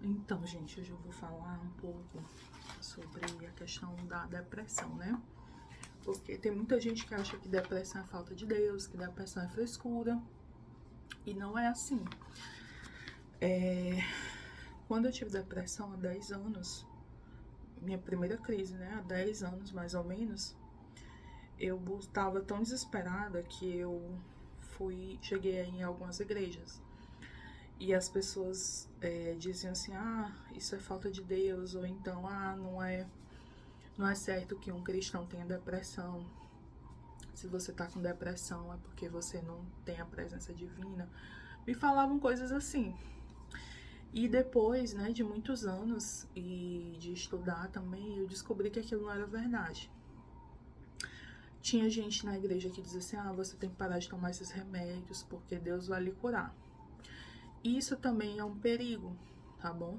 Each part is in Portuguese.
Então, gente, hoje eu vou falar um pouco sobre a questão da depressão, né? Porque tem muita gente que acha que depressão é falta de Deus, que depressão é frescura, e não é assim. Quando eu tive depressão há 10 anos, minha primeira crise, né? Há 10 anos mais ou menos, eu estava tão desesperada que eu cheguei em algumas igrejas. E as pessoas diziam assim, isso é falta de Deus, ou então, não é certo que um cristão tenha depressão. Se você tá com depressão é porque você não tem a presença divina. Me falavam coisas assim. E depois, né, de muitos anos e de estudar também, eu descobri que aquilo não era verdade. Tinha gente na igreja que dizia assim, você tem que parar de tomar esses remédios porque Deus vai lhe curar. Isso também é um perigo, tá bom?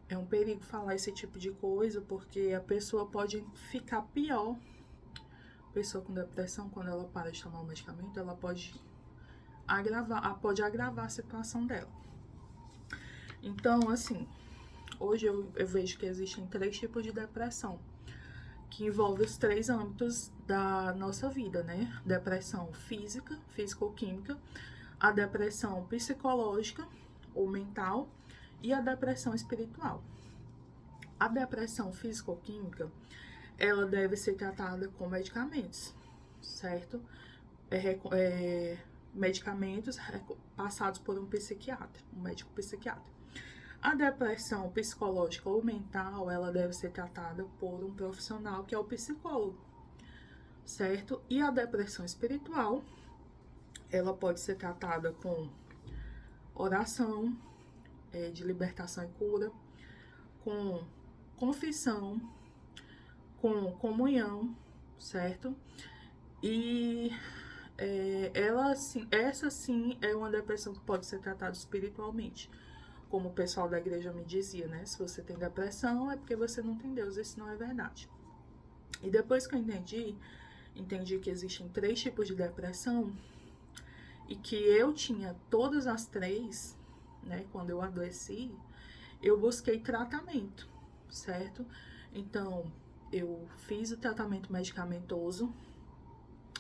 É um perigo falar esse tipo de coisa, porque a pessoa pode ficar pior. A pessoa com depressão, quando ela para de tomar o medicamento, ela pode agravar a situação dela. Então, assim, hoje eu vejo que existem 3 tipos de depressão, que envolvem os 3 âmbitos da nossa vida, né? Depressão física, físico-química, a depressão psicológica ou mental e a depressão espiritual. A depressão físico-química, ela deve ser tratada com medicamentos, certo? Medicamentos passados por um psiquiatra, um médico psiquiatra. A depressão psicológica ou mental, ela deve ser tratada por um profissional que é o psicólogo, certo? E a depressão espiritual, ela pode ser tratada com oração, de libertação e cura, com confissão, com comunhão, certo? E essa sim é uma depressão que pode ser tratada espiritualmente. Como o pessoal da igreja me dizia, né? Se você tem depressão é porque você não tem Deus, isso não é verdade. E depois que eu entendi que existem 3 tipos de depressão e que eu tinha todas as 3, né? Quando eu adoeci, eu busquei tratamento, certo? Então, eu fiz o tratamento medicamentoso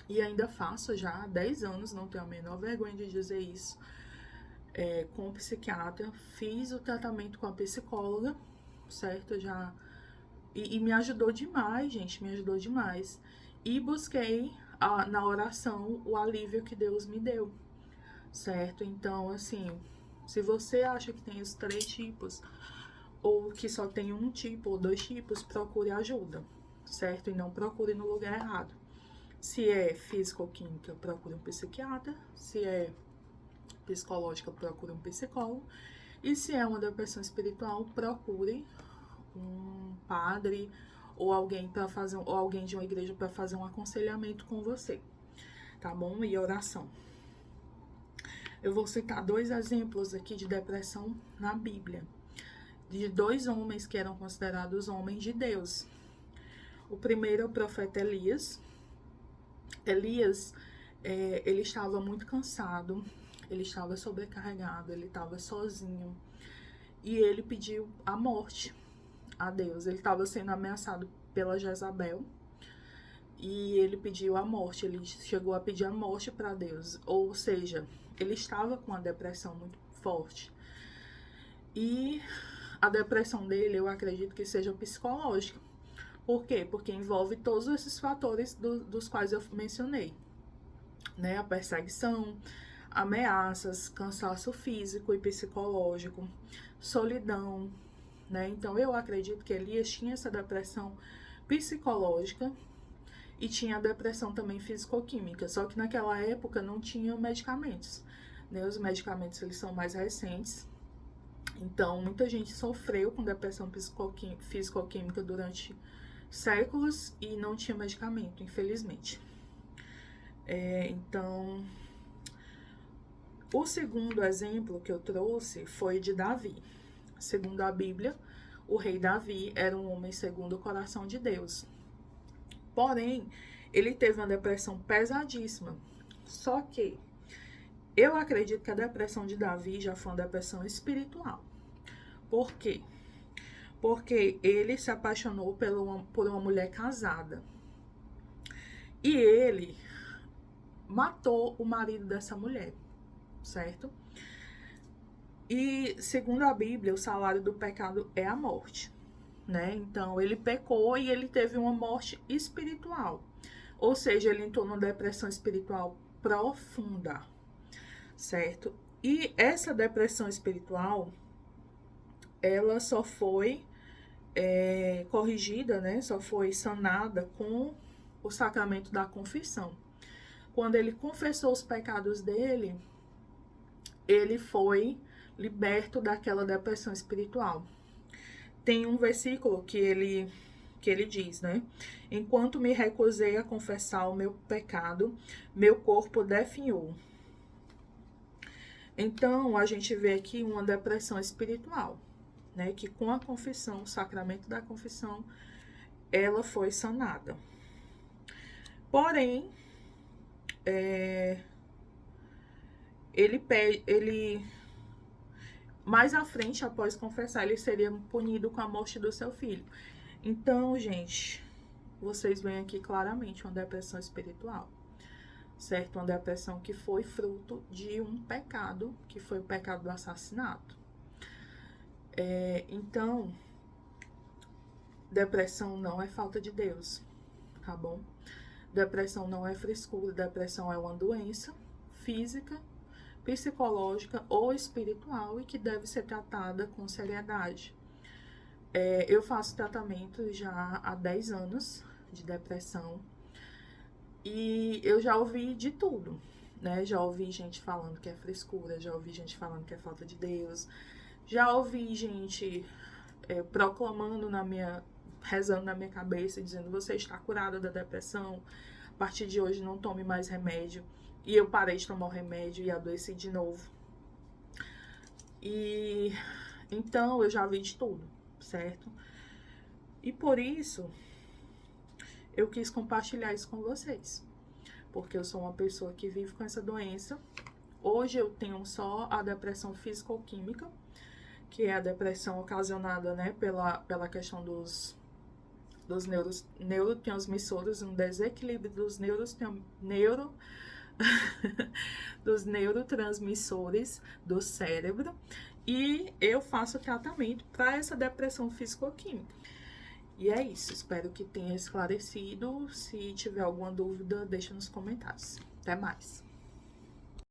e ainda faço já há 10 anos, não tenho a menor vergonha de dizer isso, com o psiquiatra, fiz o tratamento com a psicóloga, certo? E me ajudou demais, gente, me ajudou demais. E busquei na oração o alívio que Deus me deu, certo? Então, assim, se você acha que tem os 3 tipos, ou que só tem um tipo ou 2 tipos, procure ajuda, certo? E não procure no lugar errado. Se é físico-química, procure um psiquiatra. Se é psicológica, procure um psicólogo. E se é uma depressão espiritual, procure um padre ou alguém de uma igreja para fazer um aconselhamento com você, tá bom? E oração. Eu vou citar 2 exemplos aqui de depressão na Bíblia, de 2 homens que eram considerados homens de Deus. O primeiro é o profeta Elias. Elias, ele estava muito cansado, ele estava sobrecarregado, ele estava sozinho e ele pediu a morte a Deus. Ele estava sendo ameaçado pela Jezabel e ele pediu a morte, ele chegou a pedir a morte para Deus, ou seja, ele estava com uma depressão muito forte. E a depressão dele, eu acredito que seja psicológica. Por quê? Porque envolve todos esses fatores dos quais eu mencionei, né? A perseguição, ameaças, cansaço físico e psicológico, solidão, né? Então eu acredito que Elias tinha essa depressão psicológica e tinha a depressão também físico-química, só que naquela época não tinha medicamentos, né? Os medicamentos, eles são mais recentes. Então, muita gente sofreu com depressão físico-química durante séculos e não tinha medicamento, infelizmente. Então, o segundo exemplo que eu trouxe foi de Davi. Segundo a Bíblia, o rei Davi era um homem segundo o coração de Deus. Porém, ele teve uma depressão pesadíssima. Só que eu acredito que a depressão de Davi já foi uma depressão espiritual. Por quê? Porque ele se apaixonou por uma mulher casada. E ele matou o marido dessa mulher, certo? E, segundo a Bíblia, o salário do pecado é a morte, né? Então, ele pecou e ele teve uma morte espiritual. Ou seja, ele entrou numa depressão espiritual profunda, certo? E essa depressão espiritual, ela só foi corrigida, né? Só foi sanada com o sacramento da confissão. Quando ele confessou os pecados dele, ele foi liberto daquela depressão espiritual. Tem um versículo que ele diz, né? Enquanto me recusei a confessar o meu pecado, meu corpo definhou. Então, a gente vê aqui uma depressão espiritual, né? Que com a confissão, o sacramento da confissão, ela foi sanada. Porém, ele mais à frente, após confessar, ele seria punido com a morte do seu filho. Então, gente, vocês veem aqui claramente uma depressão espiritual, certo? Uma depressão que foi fruto de um pecado, que foi o pecado do assassinato. Então, depressão não é falta de Deus, tá bom? Depressão não é frescura, depressão é uma doença física, psicológica ou espiritual e que deve ser tratada com seriedade. Eu faço tratamento já há 10 anos de depressão e eu já ouvi de tudo, né? Já ouvi gente falando que é frescura, já ouvi gente falando que é falta de Deus, já ouvi gente proclamando rezando na minha cabeça, dizendo: você está curada da depressão, a partir de hoje não tome mais remédio. E eu parei de tomar o remédio e adoeci de novo. E então eu já vi de tudo, certo? E por isso eu quis compartilhar isso com vocês, porque eu sou uma pessoa que vive com essa doença. Hoje eu tenho só a depressão físico-química, que é a depressão ocasionada, né, pela questão dos neurotransmissores, um desequilíbrio dos dos neurotransmissores do cérebro, e eu faço tratamento para essa depressão físico-química. E é isso, espero que tenha esclarecido. Se tiver alguma dúvida, deixa nos comentários. Até mais!